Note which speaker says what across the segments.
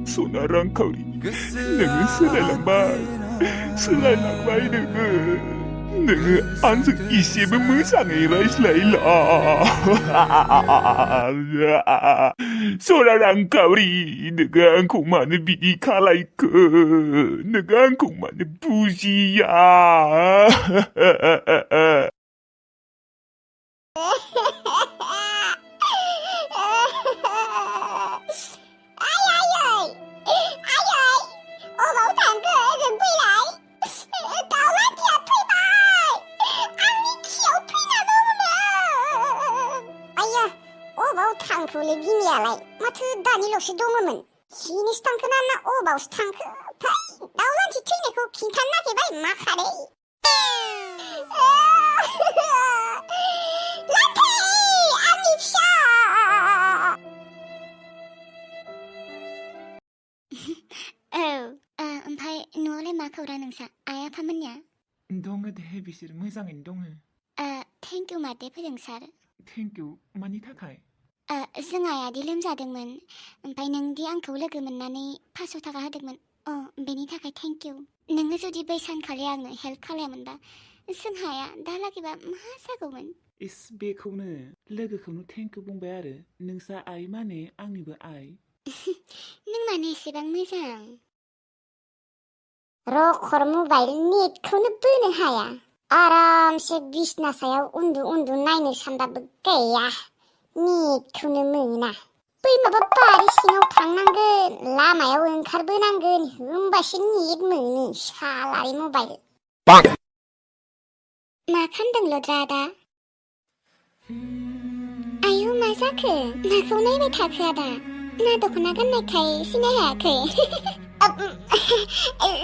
Speaker 1: सना रांखावरि नोङो सोलायलांबाय नोङो आंजों इसेबो मोजाङै रायज्लायला सना रांखावरि नोङो आंखौ मानो बिदि खालायखो नोङो आंखौ मानो बुजिया
Speaker 2: थांखौलै बिमायालाय माथो दानिल'सो दङमोन सिनिसो थांखो ना अबावसो थांखो दाउ मानसि थैनायखौ खिन्थानो नागिरबाय मा खारै लाथै आंनि फिसा ओमफ्राय न'आवलाय मा खौरां नोंसा आइ आफामोननिया
Speaker 1: दङ दे बिसोर मोजाङैनो दङ
Speaker 2: थेंक इउ मादै फोरोंसार
Speaker 1: थेंक इउ मानि थाखाय
Speaker 2: जों आयादि लोमजादोंमोन ओमफ्राय नोंदि आंखौ लोगो मोननानै 500 थाखा होदोंमोन बेनि थाखाय थेंक इउ नोङो जुदि बै सानखालि आंनो हेल्प खालायामोनबा जोंहाया दालागैबा मा जागौमोन
Speaker 1: इस बेखौनो लोगोखौनो थेंक इउ बुंबाय आरो नोंसा आइ माने आंनिबो आइ
Speaker 2: नों माने एसेबां मोजां रखर मबाइल नेटखौनो बोनो हाया आरामसे बिसना सायाव उन्दु नायनो सानबाबो गैया नेटखौनो मोना बै माबा बारि सिङाव थांनांगोन लामायाव ओंखारबोनांगोन होमबासो नेट मोनो सालारि मबाइल मा खामदोंल' दा आयौ मा जाखो माखौ नायबाय थाखो आदा ना दख'ना गाननायखाय सिनाय हायाखै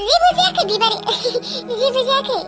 Speaker 2: जेबो जायाखै बिबारि जेबो जायाखै